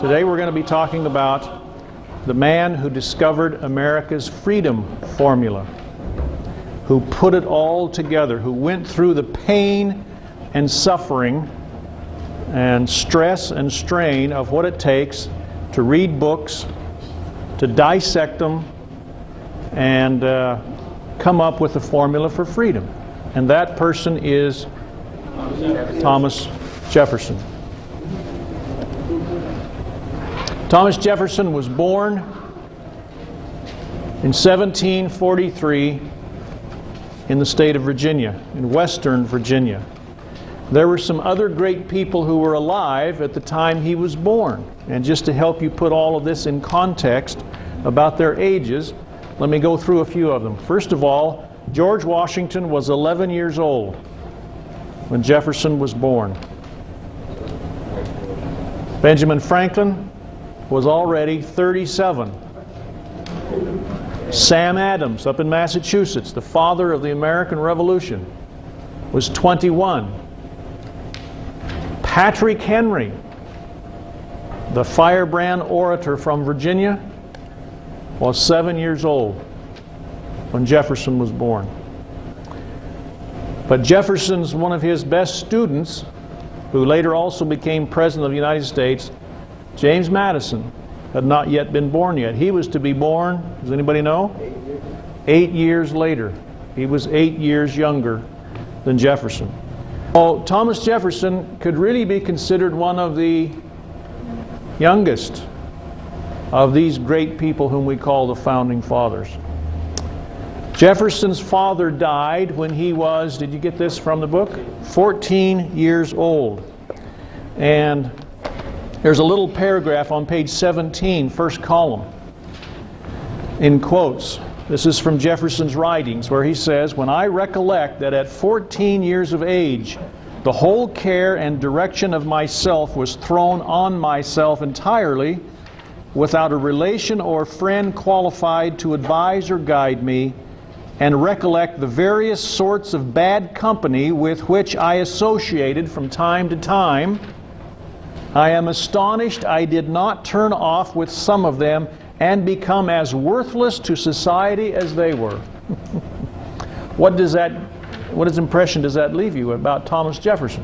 Today we're going to be talking about the man who discovered America's freedom formula, who put it all together, who went through the pain and suffering and stress and strain of what it takes to read books, to dissect them, and come up with a formula for freedom. And that person is Thomas Jefferson. Thomas Jefferson was born in 1743 in the state of Virginia, in western Virginia. There were some other great people who were alive at the time he was born. And just to help you put all of this in context about their ages, let me go through a few of them. First of all, George Washington was 11 years old when Jefferson was born. Benjamin Franklin was already 37. Sam Adams, up in Massachusetts, the father of the American Revolution, was 21. Patrick Henry, the firebrand orator from Virginia, was 7 years old when Jefferson was born. But Jefferson's one of his best students, who later also became President of the United States, James Madison, had not yet been born yet. He was to be born, does anybody know? 8 years later. He was 8 years younger than Jefferson. Oh, Thomas Jefferson could really be considered one of the youngest of these great people whom we call the Founding Fathers. Jefferson's father died when he was, did you get this from the book? 14 years old. And there's a little paragraph on page 17, first column, in quotes. This is from Jefferson's writings, where he says, "When I recollect that at 14 years of age, the whole care and direction of myself was thrown on myself entirely, without a relation or friend qualified to advise or guide me, and recollect the various sorts of bad company with which I associated from time to time, I am astonished I did not turn off with some of them and become as worthless to society as they were." What impression does that leave you about Thomas Jefferson?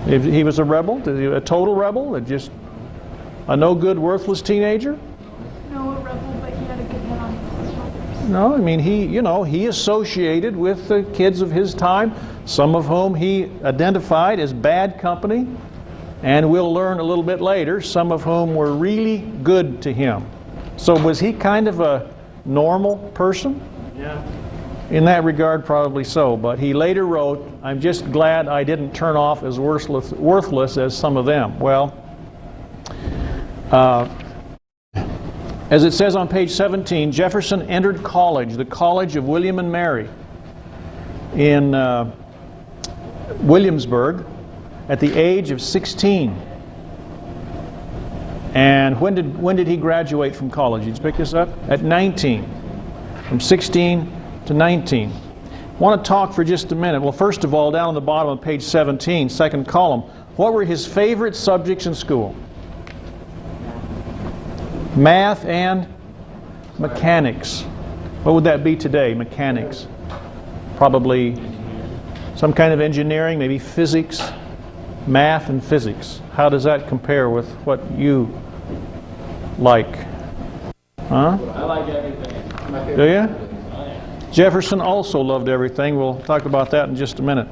He was a rebel? A total rebel? Just a no good, worthless teenager? No, a rebel, but he had a good head on his shoulders. No, I mean, he associated with the kids of his time, some of whom he identified as bad company, and we'll learn a little bit later, some of whom were really good to him. So was he kind of a normal person? Yeah. In that regard, probably so. But he later wrote, "I'm just glad I didn't turn off as worthless as some of them." Well, as it says on page 17, Jefferson entered college, the College of William and Mary, in Williamsburg, at the age of 16. And when did he graduate from college? Did you pick this up? At 19. From 16 to 19. I want to talk for just a minute. Well, first of all, down on the bottom of page 17, second column, what were his favorite subjects in school? Math and mechanics. What would that be today, mechanics? Probably some kind of engineering, maybe physics, math and physics. How does that compare with what you like? Huh? I like everything. Do you? Jefferson also loved everything. We'll talk about that in just a minute.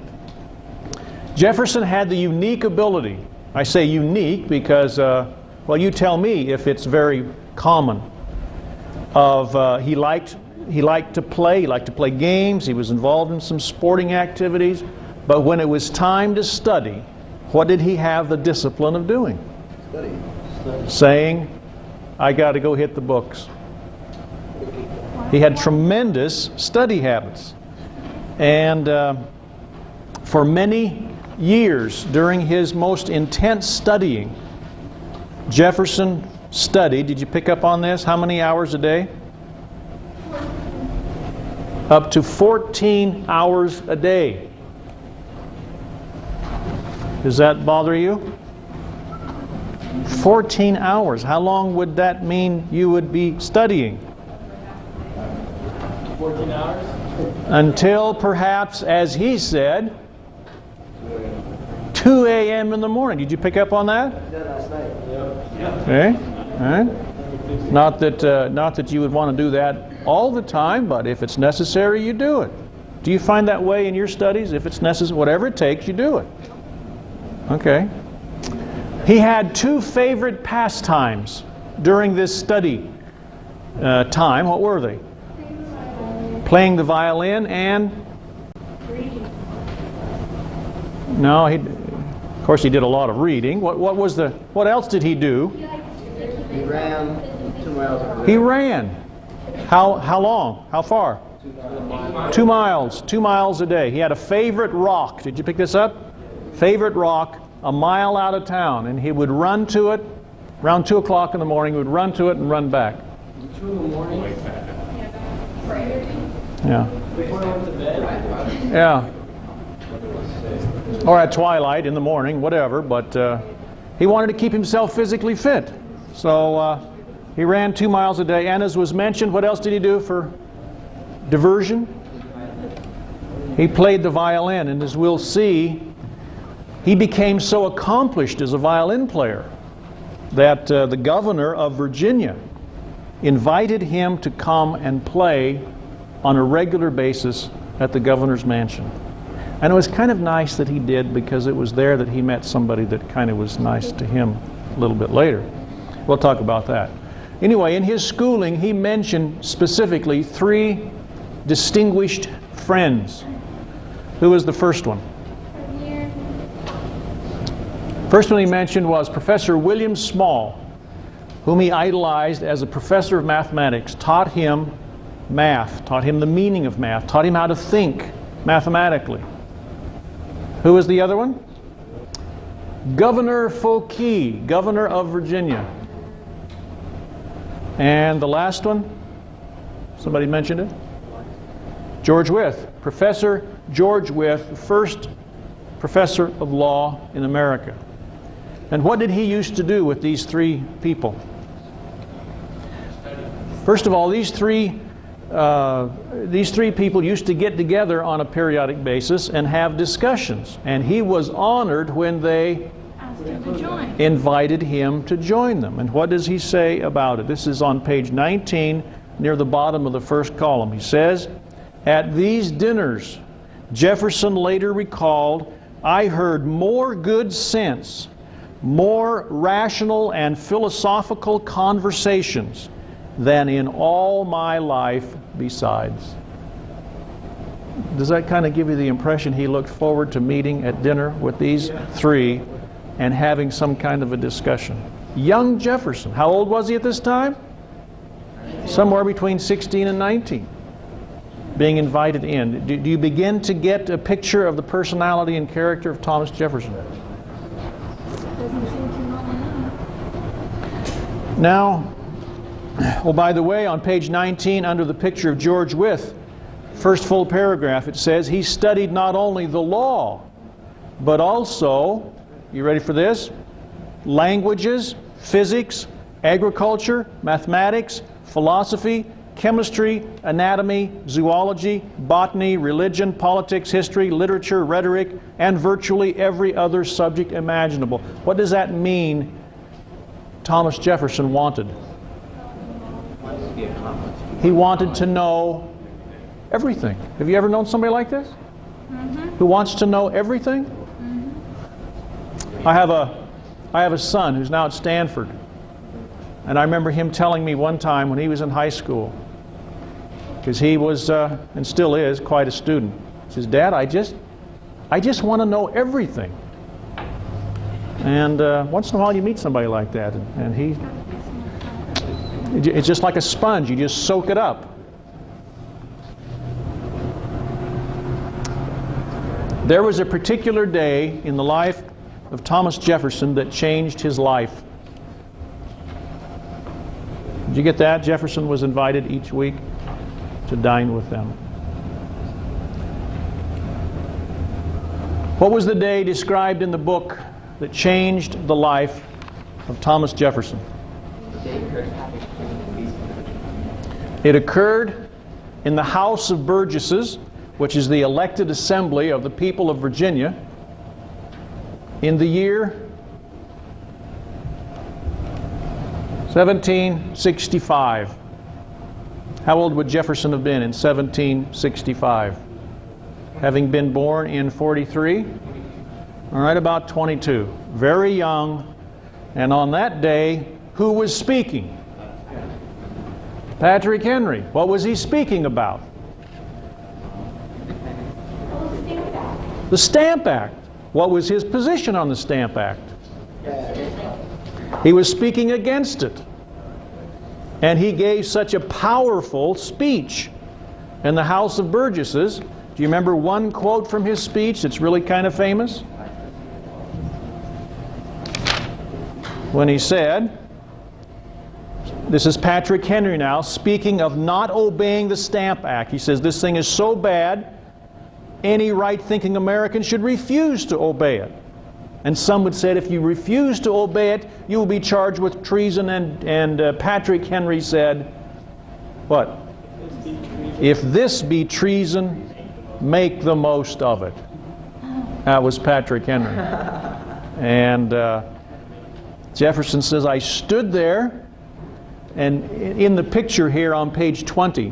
Jefferson had the unique ability. I say unique because, well, you tell me if it's very common. He liked to play. He liked to play games. He was involved in some sporting activities. But when it was time to study, what did he have the discipline of doing? Study. Saying, "I got to go hit the books." He had tremendous study habits. And for many years during his most intense studying, Jefferson studied, did you pick up on this? How many hours a day? Up to 14 hours a day. Does that bother you? 14 hours. How long would that mean you would be studying? 14 hours? Until perhaps, as he said, 2 a.m. in the morning. Did you pick up on that? Okay. All right. Not that you would want to do that all the time, but if it's necessary, you do it. Do you find that way in your studies? If it's necessary, whatever it takes, you do it. Okay. He had two favorite pastimes during this study time. What were they? Playing the violin and? No, of course he did a lot of reading. What else did he do? He ran 2 miles a day. He ran. How long? How far? 2 miles. 2 miles a day. He had a favorite rock. Did you pick this up? Favorite rock, a mile out of town, and he would run to it around 2 o'clock in the morning. He would run to it and run back. 2 in the morning? Yeah. Before I went to bed? Yeah. Or at twilight in the morning, whatever. But he wanted to keep himself physically fit. So he ran 2 miles a day. And as was mentioned, what else did he do for diversion? He played the violin. And as we'll see, he became so accomplished as a violin player that the governor of Virginia invited him to come and play on a regular basis at the governor's mansion. And it was kind of nice that he did, because it was there that he met somebody that kind of was nice to him a little bit later. We'll talk about that. Anyway, in his schooling, he mentioned specifically 3 distinguished friends. Who was the first one? First one he mentioned was Professor William Small, whom he idolized as a professor of mathematics, taught him math, taught him the meaning of math, taught him how to think mathematically. Who was the other one? Governor Fouquet, governor of Virginia. And the last one? Somebody mentioned it? George Wythe. Professor George Wythe, the first professor of law in America. And what did he used to do with these 3 people? First of all, these three people used to get together on a periodic basis and have discussions. And he was honored when they invited him to join them. And what does he say about it? This is on page 19, near the bottom of the first column. He says, "At these dinners," Jefferson later recalled, "I heard more good sense, more rational and philosophical conversations than in all my life besides." Does that kind of give you the impression he looked forward to meeting at dinner with these 3 and having some kind of a discussion? Young Jefferson. How old was he at this time? Somewhere between 16 and 19. Being invited in. Do you begin to get a picture of the personality and character of Thomas Jefferson? Now, oh, by the way, on page 19, under the picture of George Wythe, first full paragraph, it says, he studied not only the law, but also, you ready for this? Languages, physics, agriculture, mathematics, philosophy, chemistry, anatomy, zoology, botany, religion, politics, history, literature, rhetoric, and virtually every other subject imaginable. What does that mean Thomas Jefferson wanted? He wanted to know everything. Have you ever known somebody like this? Who wants to know everything? I have a son who's now at Stanford. And I remember him telling me one time when he was in high school, because he was, and still is, quite a student. He says, "Dad, I just want to know everything." And once in a while you meet somebody like that, and it's just like a sponge. You just soak it up. There was a particular day in the life of Thomas Jefferson that changed his life. Did you get that? Jefferson was invited each week to dine with them. What was the day described in the book that changed the life of Thomas Jefferson? It occurred in the House of Burgesses, which is the elected assembly of the people of Virginia, in the year 1765. How old would Jefferson have been in 1765? Having been born in 43? All right, about 22. Very young. And on that day, who was speaking? Patrick Henry. What was he speaking about? The Stamp Act. What was his position on the Stamp Act? He was speaking against it. And he gave such a powerful speech in the House of Burgesses. Do you remember one quote from his speech that's really kind of famous? When he said, this is Patrick Henry now, speaking of not obeying the Stamp Act. He says, this thing is so bad, any right-thinking American should refuse to obey it. And some would say, if you refuse to obey it, you will be charged with treason. And Patrick Henry said, what? If this be treason, make the most of it. That was Patrick Henry. And Jefferson says, I stood there, and in the picture here on page 20,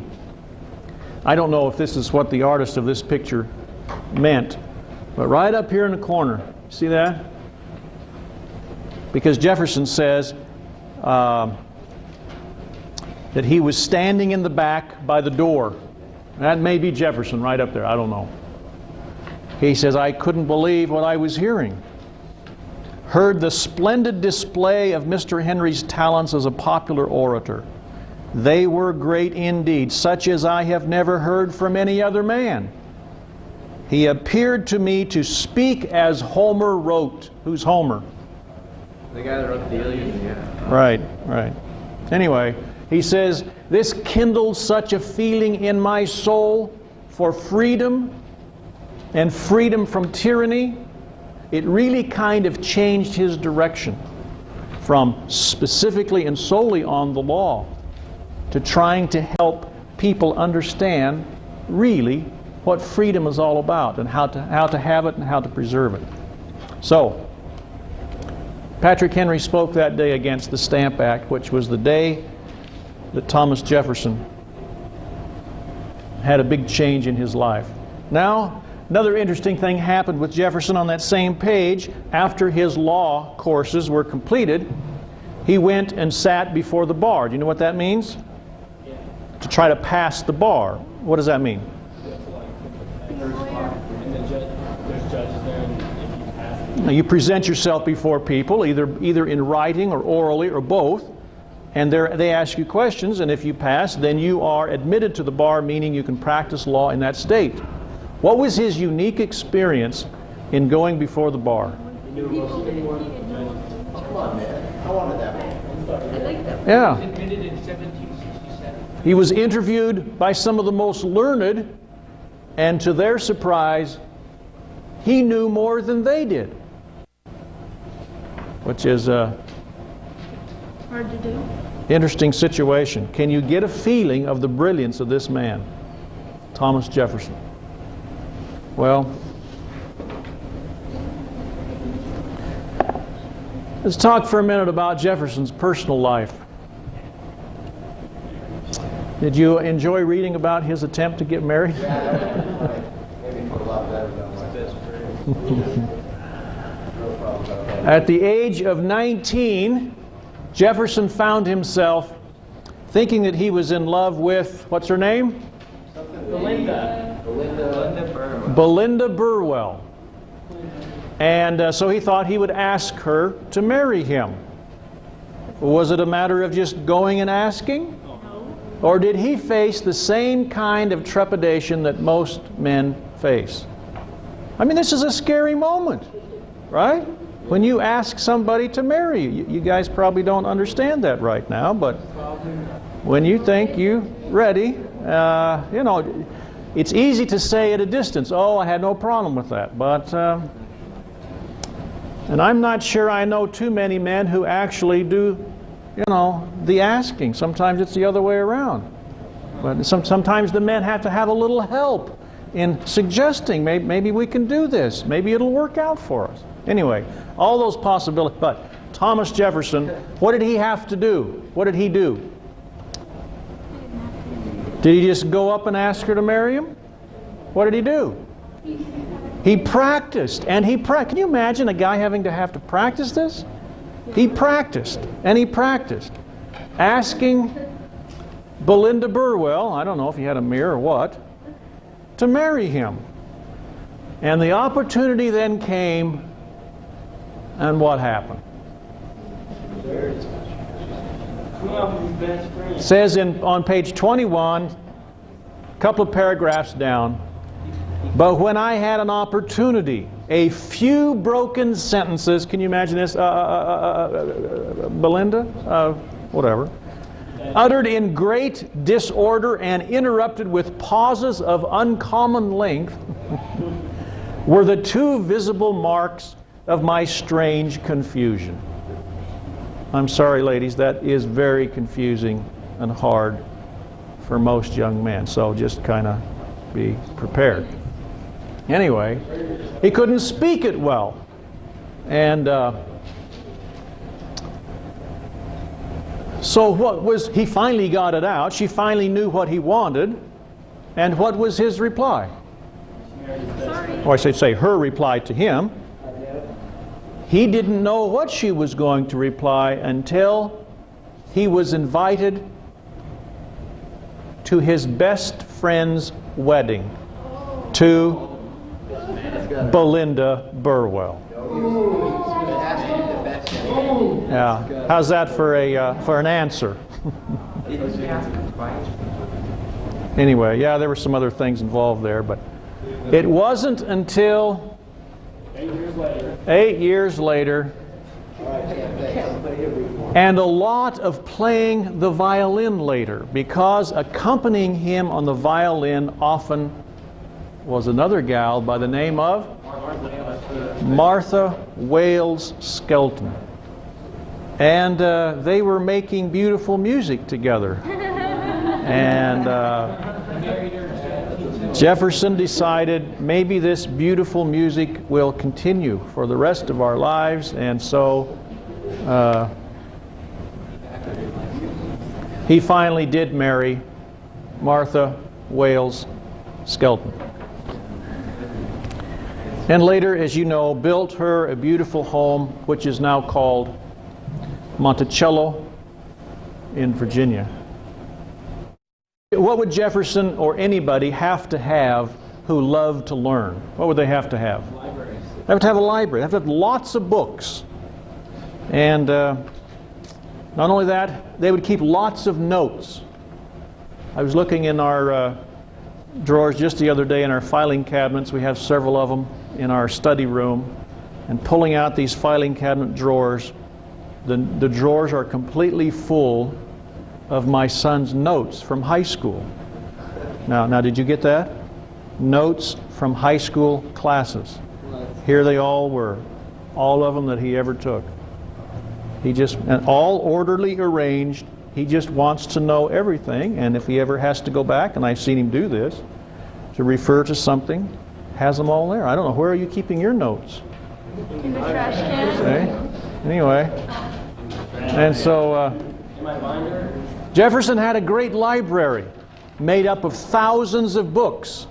I don't know if this is what the artist of this picture meant, but right up here in the corner, see that? Because Jefferson says that he was standing in the back by the door. That may be Jefferson right up there, I don't know. He says, I couldn't believe what I was hearing. Heard the splendid display of Mr. Henry's talents as a popular orator. They were great indeed, such as I have never heard from any other man. He appeared to me to speak as Homer wrote. Who's Homer? The guy that wrote the Iliad, yeah. Right, right. Anyway, he says, this kindled such a feeling in my soul for freedom and freedom from tyranny. It really kind of changed his direction from specifically and solely on the law to trying to help people understand really what freedom is all about and how to have it and how to preserve it. So, Patrick Henry spoke that day against the Stamp Act, which was the day that Thomas Jefferson had a big change in his life. Now, another interesting thing happened with Jefferson on that same page. After his law courses were completed, he went and sat before the bar. Do you know what that means? Yeah. To try to pass the bar. What does that mean? And there's judges there, and if you pass it, Now, you present yourself before people, either in writing or orally or both, and they ask you questions, and if you pass, then you are admitted to the bar, meaning you can practice law in that state. What was his unique experience in going before the bar? People that needed more. come on, man. I wanted that one. I like that. Yeah. Admitted in 1767. He was interviewed by some of the most learned, and to their surprise, he knew more than they did. Which is a Hard to do. interesting situation. Can you get a feeling of the brilliance of this man, Thomas Jefferson? Well, let's talk for a minute about Jefferson's personal life. Did you enjoy reading about his attempt to get married? Maybe put a lot better than At the age of 19, Jefferson found himself thinking that he was in love with, what's her name? Belinda Burma. Belinda Burwell. And so he thought he would ask her to marry him. Was it a matter of just going and asking? Or did he face the same kind of trepidation that most men face? I mean, this is a scary moment, right? When you ask somebody to marry you. You guys probably don't understand that right now, but when you think you're ready, you know, it's easy to say at a distance, oh, I had no problem with that. But And I'm not sure I know too many men who actually do, the asking. Sometimes it's the other way around. But sometimes the men have to have a little help in suggesting, maybe we can do this. Maybe it'll work out for us. Anyway, all those possibilities. But Thomas Jefferson, what did he have to do? What did he do? Did he just go up and ask her to marry him? What did he do? He practiced, and can you imagine a guy having to have to practice this? He practiced, and he practiced. Asking Belinda Burwell, I don't know if he had a mirror or what, to marry him. And the opportunity then came, and what happened? It says on page 21, a couple of paragraphs down, but when I had an opportunity, a few broken sentences, can you imagine this? Belinda? Whatever. Uttered in great disorder and interrupted with pauses of uncommon length, were the two visible marks of my strange confusion. I'm sorry, ladies, that is very confusing and hard for most young men, so just kind of be prepared. Anyway, he couldn't speak it well. And so he finally got it out. She finally knew what he wanted. And what was his reply? Or I should say her reply to him. He didn't know what she was going to reply until he was invited to his best friend's wedding to Belinda Burwell. Yeah, how's that for an answer? Anyway, yeah, there were some other things involved there, but it wasn't until 8 years later, and a lot of playing the violin later, because accompanying him on the violin often was another gal by the name of Martha Wales Skelton. And they were making beautiful music together. And Jefferson decided maybe this beautiful music will continue for the rest of our lives, and so he finally did marry Martha Wales Skelton. And later, as you know, built her a beautiful home, which is now called Monticello in Virginia. What would Jefferson or anybody have to have who loved to learn? What would they have to have? Libraries. They have to have a library. They have to have lots of books. And not only that, they would keep lots of notes. I was looking in our drawers just the other day in our filing cabinets. We have several of them in our study room. And pulling out these filing cabinet drawers, the drawers are completely full of my son's notes from high school. Now, did you get that? Notes from high school classes. Here they all were, all of them that he ever took. And all orderly arranged. He just wants to know everything, and if he ever has to go back, and I've seen him do this, to refer to something, has them all there. I don't know, where are you keeping your notes? In the trash can. Okay. Anyway, and so Jefferson had a great library made up of thousands of books.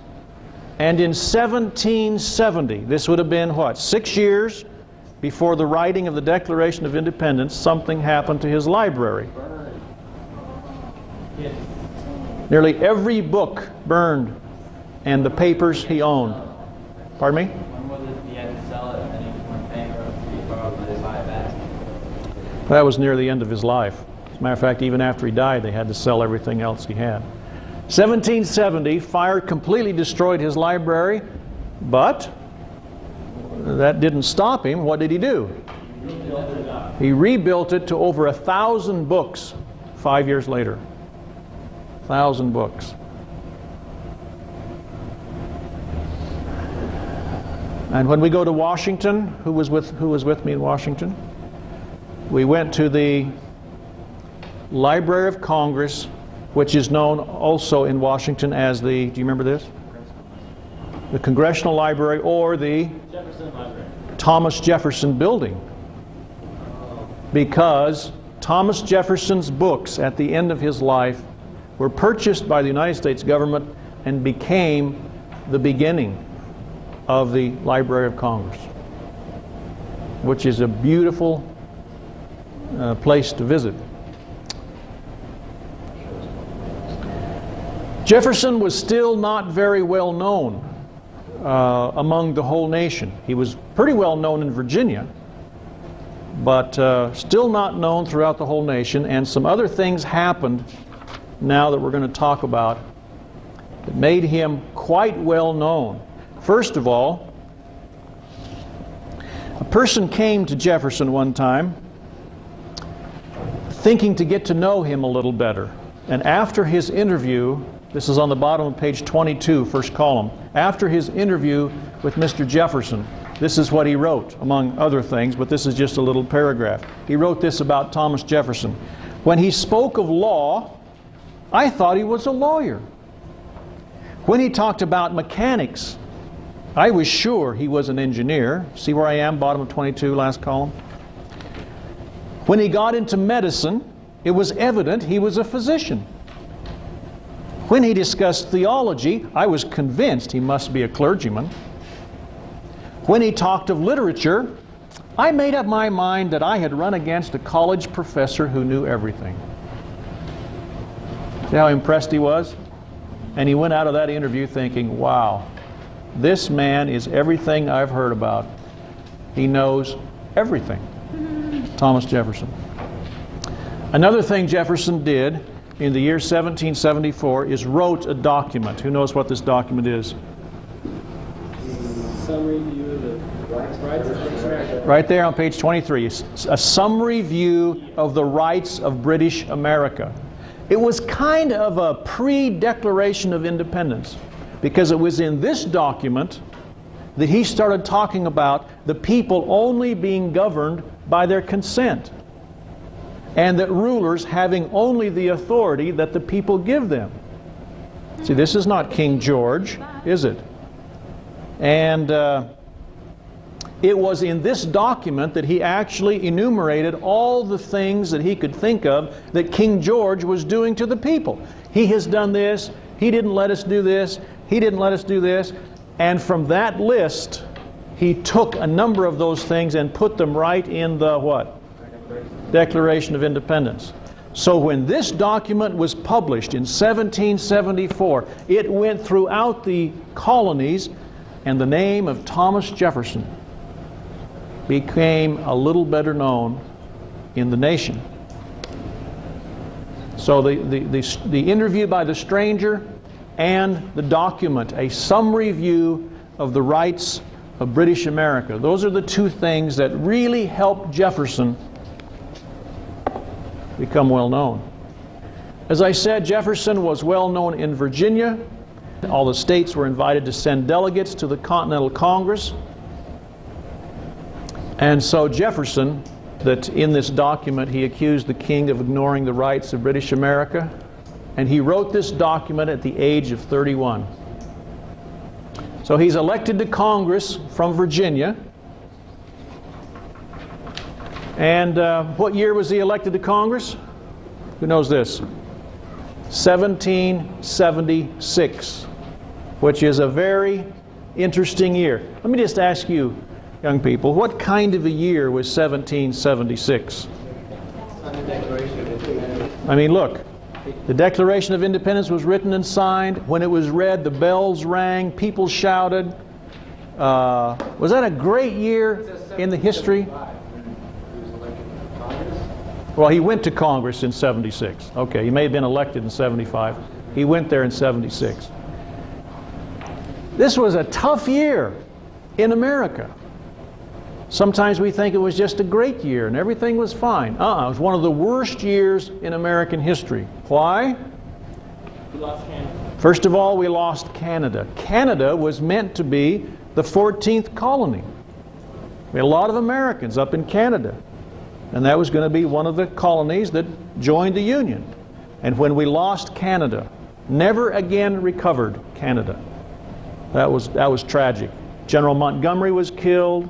And in 1770, this would have been what, 6 years before the writing of the Declaration of Independence, something happened to his library. Nearly every book burned, and the papers he owned. Pardon me? When was it he had to sell it and then he went bankrupt, he probably didn't buy it back? That was near the end of his life. As a matter of fact, even after he died, they had to sell everything else he had. 1770, fire completely destroyed his library, but that didn't stop him. What did he do? He rebuilt it to over 1,000 books 5 years later. 1,000 books. And when we go to Washington, who was with me in Washington? We went to the Library of Congress, which is known also in Washington as the, do you remember this? The Congressional Library, or the Jefferson Library. Thomas Jefferson Building. Because Thomas Jefferson's books at the end of his life were purchased by the United States government and became the beginning of the Library of Congress, which is a beautiful place to visit. Jefferson was still not very well known among the whole nation. He was pretty well known in Virginia, but still not known throughout the whole nation. And some other things happened now that we're going to talk about that made him quite well known. First of all, a person came to Jefferson one time thinking to get to know him a little better. And after his interview, this is on the bottom of page 22, first column. After his interview with Mr. Jefferson, this is what he wrote, among other things, but this is just a little paragraph. He wrote this about Thomas Jefferson. When he spoke of law, I thought he was a lawyer. When he talked about mechanics, I was sure he was an engineer. See where I am, bottom of 22, last column? When he got into medicine, it was evident he was a physician. When he discussed theology, I was convinced he must be a clergyman. When he talked of literature, I made up my mind that I had run against a college professor who knew everything. See how impressed he was? And he went out of that interview thinking, wow, this man is everything I've heard about. He knows everything. Thomas Jefferson. Another thing Jefferson did in the year 1774 is wrote a document. Who knows what this document is? Summary view of the rights of British America. Right there on page 23. A summary view of the rights of British America. It was kind of a pre-Declaration of Independence, because it was in this document that he started talking about the people only being governed by their consent, and that rulers having only the authority that the people give them. See, this is not King George, is it? And it was in this document that he actually enumerated all the things that he could think of that King George was doing to the people. He has done this, he didn't let us do this, he didn't let us do this. And from that list, he took a number of those things and put them right in the what? Declaration of Independence. So when this document was published in 1774, it went throughout the colonies, and the name of Thomas Jefferson became a little better known in the nation. So the interview by the stranger and the document, a summary view of the rights of British America. Those are the two things that really helped Jefferson become well known. As I said, Jefferson was well known in Virginia. All the states were invited to send delegates to the Continental Congress. And so Jefferson, that in this document he accused the king of ignoring the rights of British America, and he wrote this document at the age of 31. So he's elected to Congress from Virginia. And what year was he elected to Congress? Who knows this? 1776, which is a very interesting year. Let me just ask you, young people, what kind of a year was 1776? I mean, look, the Declaration of Independence was written and signed. When it was read, the bells rang, people shouted. Was that a great year in the history? Well, he went to Congress in 76. Okay, he may have been elected in 75. He went there in 76. This was a tough year in America. Sometimes we think it was just a great year and everything was fine. It was one of the worst years in American history. Why? We lost Canada. First of all, we lost Canada. Canada was meant to be the 14th colony. We had a lot of Americans up in Canada. And that was going to be one of the colonies that joined the Union. And when we lost Canada, never again recovered Canada. That was tragic. General Montgomery was killed.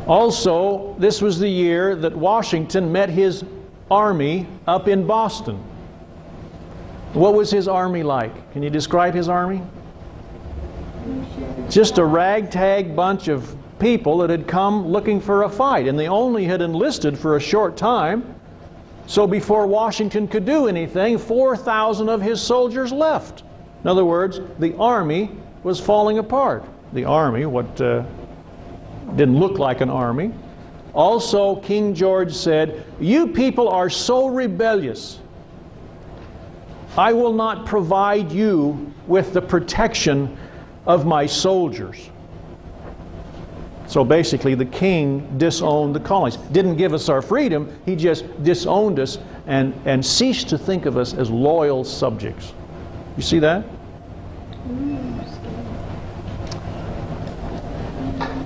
Also, this was the year that Washington met his army up in Boston. What was his army like? Can you describe his army? Just a ragtag bunch of people that had come looking for a fight, and they only had enlisted for a short time. So before Washington could do anything, 4,000 of his soldiers left. In other words, the army was falling apart. The army, what didn't look like an army. Also, King George said, "You people are so rebellious. I will not provide you with the protection of my soldiers." So basically, the king disowned the colonies. Didn't give us our freedom, he just disowned us and ceased to think of us as loyal subjects. You see that?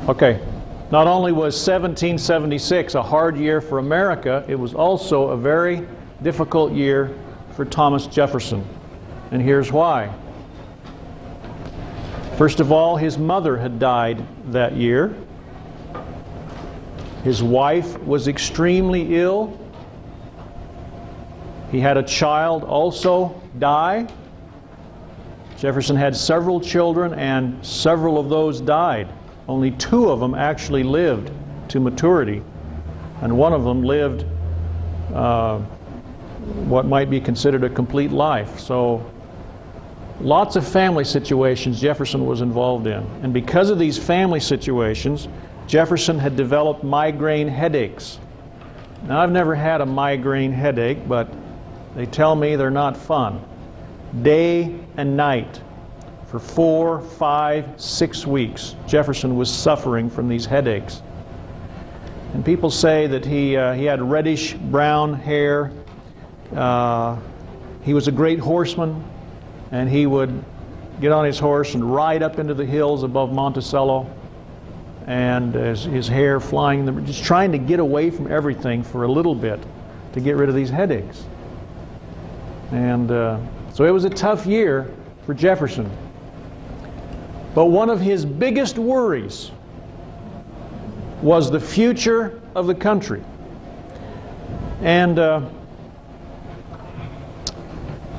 Okay. Not only was 1776 a hard year for America, it was also a very difficult year for Thomas Jefferson. And here's why. First of all, his mother had died that year. His wife was extremely ill. He had a child also die. Jefferson had several children, and several of those died. Only 2 of them actually lived to maturity, and one of them lived what might be considered a complete life. So lots of family situations Jefferson was involved in. And because of these family situations, Jefferson had developed migraine headaches. Now, I've never had a migraine headache, but they tell me they're not fun. Day and night for 4, 5, 6 weeks, Jefferson was suffering from these headaches. And people say that he had reddish brown hair. He was a great horseman, and he would get on his horse and ride up into the hills above Monticello, and his hair flying, just trying to get away from everything for a little bit to get rid of these headaches. And so it was a tough year for Jefferson. But one of his biggest worries was the future of the country. And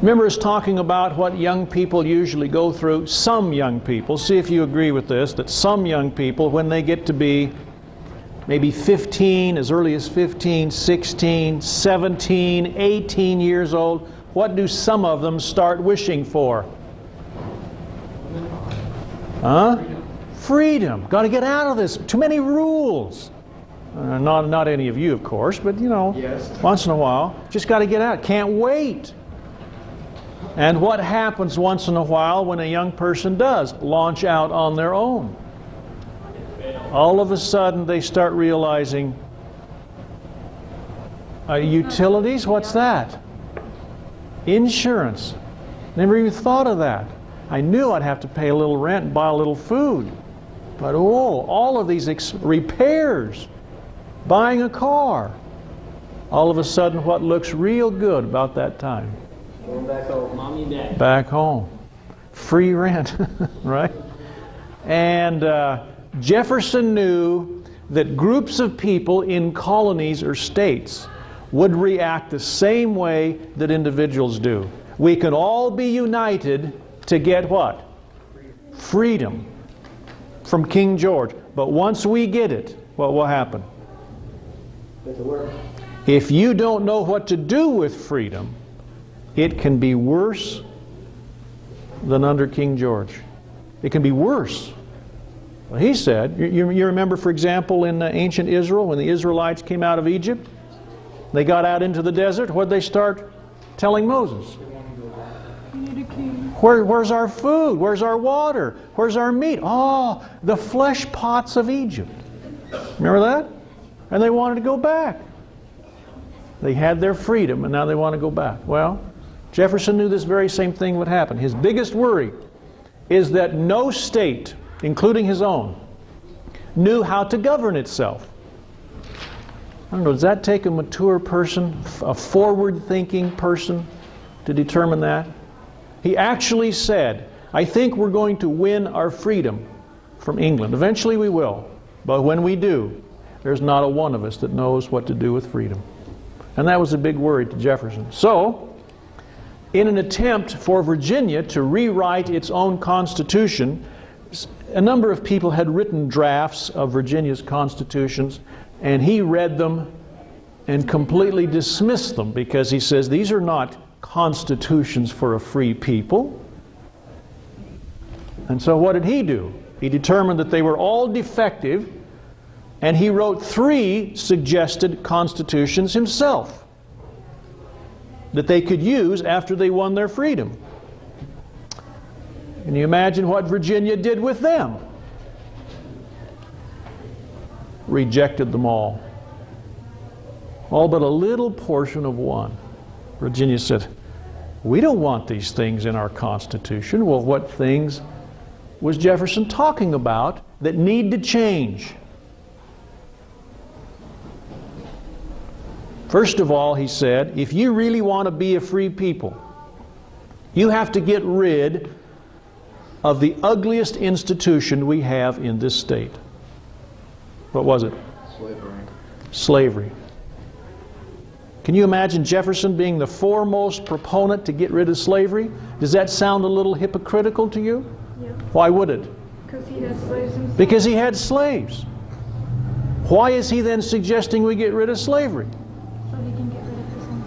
remember us talking about what young people usually go through. Some young people, see if you agree with this, that some young people, when they get to be maybe 15, as early as 15, 16, 17, 18 years old, what do some of them start wishing for? Huh? Freedom. Got to get out of this. Too many rules. Not any of you, of course, but you know, yes. Once in a while, just got to get out. Can't wait. And what happens once in a while when a young person does launch out on their own? All of a sudden they start realizing, utilities? What's that? Insurance. Never even thought of that. I knew I'd have to pay a little rent and buy a little food. But all of these repairs, buying a car. All of a sudden, what looks real good about that time? Going back home, mommy and dad. Back home. Free rent, right? And Jefferson knew that groups of people in colonies or states would react the same way that individuals do. We can all be united to get what? Freedom from King George. But once we get it, what will happen? If you don't know what to do with freedom, it can be worse than under King George. It can be worse. Well, he said, you remember, for example, in ancient Israel, when the Israelites came out of Egypt, they got out into the desert, what did they start telling Moses? Where's our food? Where's our water? Where's our meat? Oh, the flesh pots of Egypt. Remember that? And they wanted to go back. They had their freedom, and now they want to go back. Well, Jefferson knew this very same thing would happen. His biggest worry is that no state, including his own, knew how to govern itself. I don't know, does that take a mature person, a forward-thinking person, to determine that? He actually said, I think we're going to win our freedom from England. Eventually we will. But when we do, there's not a one of us that knows what to do with freedom. And that was a big worry to Jefferson. So, in an attempt for Virginia to rewrite its own constitution, a number of people had written drafts of Virginia's constitutions, and he read them and completely dismissed them because he says these are not constitutions for a free people. And so what did he do? He determined that they were all defective, and he wrote 3 suggested constitutions himself that they could use after they won their freedom. Can you imagine what Virginia did with them? Rejected them all. All but a little portion of one. Virginia said, we don't want these things in our Constitution. Well, what things was Jefferson talking about that need to change? First of all, he said, if you really want to be a free people, you have to get rid of the ugliest institution we have in this state. What was it? Slavery. Slavery. Can you imagine Jefferson being the foremost proponent to get rid of slavery? Does that sound a little hypocritical to you? Yeah. Why would it? Because he had slaves himself. Because he had slaves. Why is he then suggesting we get rid of slavery? So he can get rid of his own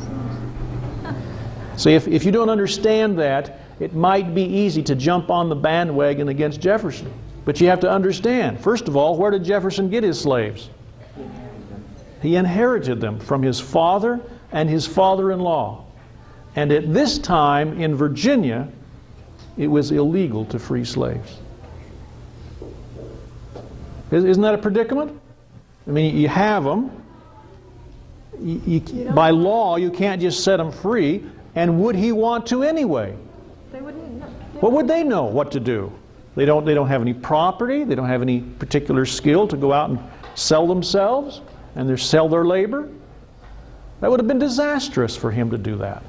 slaves. See, if you don't understand that, it might be easy to jump on the bandwagon against Jefferson. But you have to understand, first of all, where did Jefferson get his slaves? He inherited them from his father and his father-in-law. And at this time in Virginia, it was illegal to free slaves. Isn't that a predicament? I mean, you have them. By law, you can't just set them free. And would he want to anyway? They wouldn't know. What would they know what to do? They don't have any property. They don't have any particular skill to go out and sell themselves and sell their labor. That would have been disastrous for him to do that.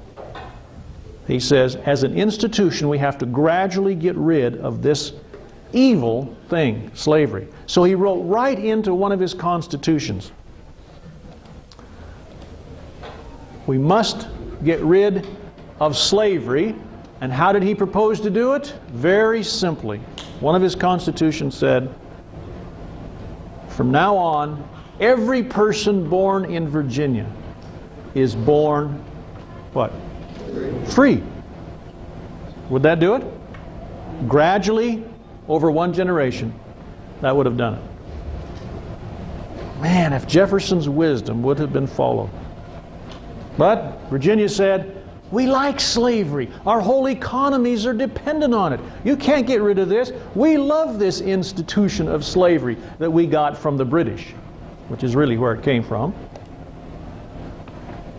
He says, as an institution, we have to gradually get rid of this evil thing, slavery. So he wrote right into one of his constitutions, we must get rid of slavery. And how did he propose to do it? Very simply. One of his constitutions said, from now on, every person born in Virginia is born, what? Free. Would that do it? Gradually, over one generation, that would have done it. Man, if Jefferson's wisdom would have been followed. But Virginia said, we like slavery. Our whole economies are dependent on it. You can't get rid of this. We love this institution of slavery that we got from the British, which is really where it came from.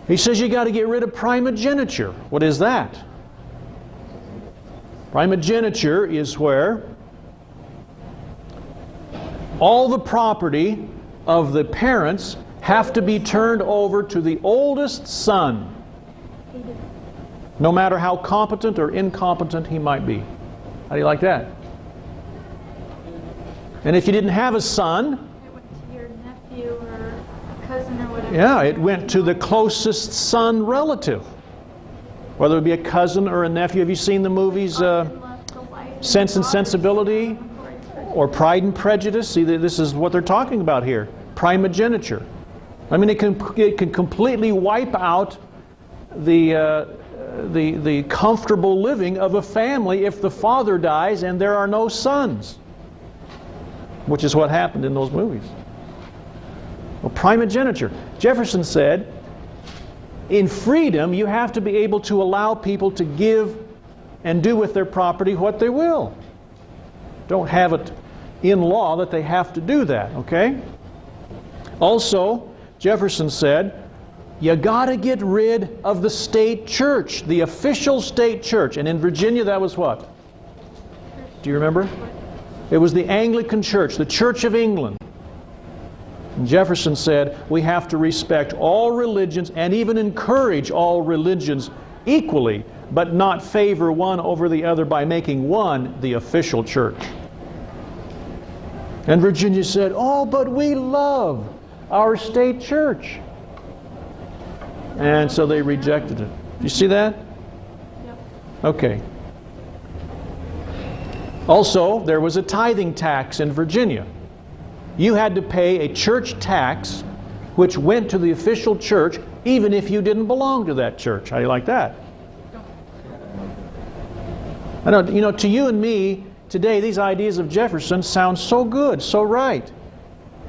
He says you got to get rid of primogeniture. What is that? Primogeniture is where all the property of the parents have to be turned over to the oldest son, no matter how competent or incompetent he might be. How do you like that? And if you didn't have a son, It went to your nephew or cousin or whatever. yeah, it went to the closest son relative. Whether it be a cousin or a nephew. Have you seen the movies Sense and Sensibility or Pride and Prejudice? See, this is what they're talking about here. Primogeniture. I mean, it can completely wipe out the comfortable living of a family if the father dies and there are no sons, which is what happened in those movies. Well, primogeniture. Jefferson said, in freedom, you have to be able to allow people to give and do with their property what they will. Don't have it in law that they have to do that, okay? Also, Jefferson said, you got to get rid of the state church, the official state church. And in Virginia, that was what? Do you remember? It was the Anglican Church, the Church of England. And Jefferson said, we have to respect all religions and even encourage all religions equally, but not favor one over the other by making one the official church. And Virginia said, oh, but we love our state church. And so they rejected it. You see that? Yep. Okay. Also, there was a tithing tax in Virginia. You had to pay a church tax which went to the official church even if you didn't belong to that church. How do you like that? I know, you know, to you and me today, these ideas of Jefferson sound so good, so right.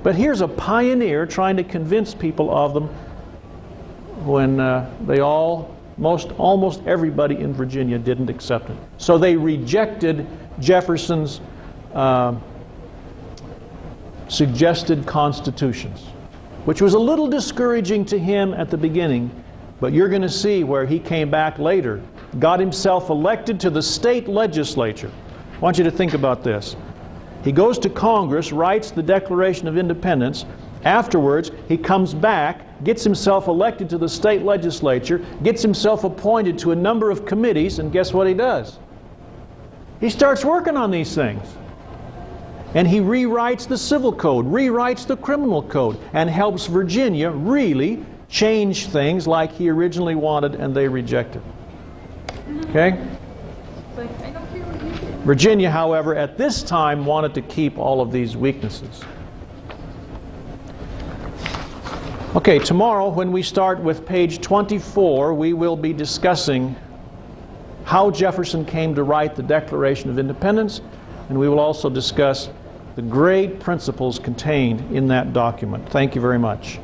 But here's a pioneer trying to convince people of them when almost everybody in Virginia didn't accept it. So they rejected Jefferson's suggested constitutions, which was a little discouraging to him at the beginning, but you're going to see where he came back later, got himself elected to the state legislature. I want you to think about this. He goes to Congress, writes the Declaration of Independence. Afterwards, he comes back, gets himself elected to the state legislature, gets himself appointed to a number of committees, and guess what he does? He starts working on these things. And he rewrites the civil code, rewrites the criminal code, and helps Virginia really change things like he originally wanted and they rejected. Okay? Like, I don't care what you do. Virginia, however, at this time wanted to keep all of these weaknesses. Okay, tomorrow when we start with page 24, we will be discussing how Jefferson came to write the Declaration of Independence, and we will also discuss the great principles contained in that document. Thank you very much.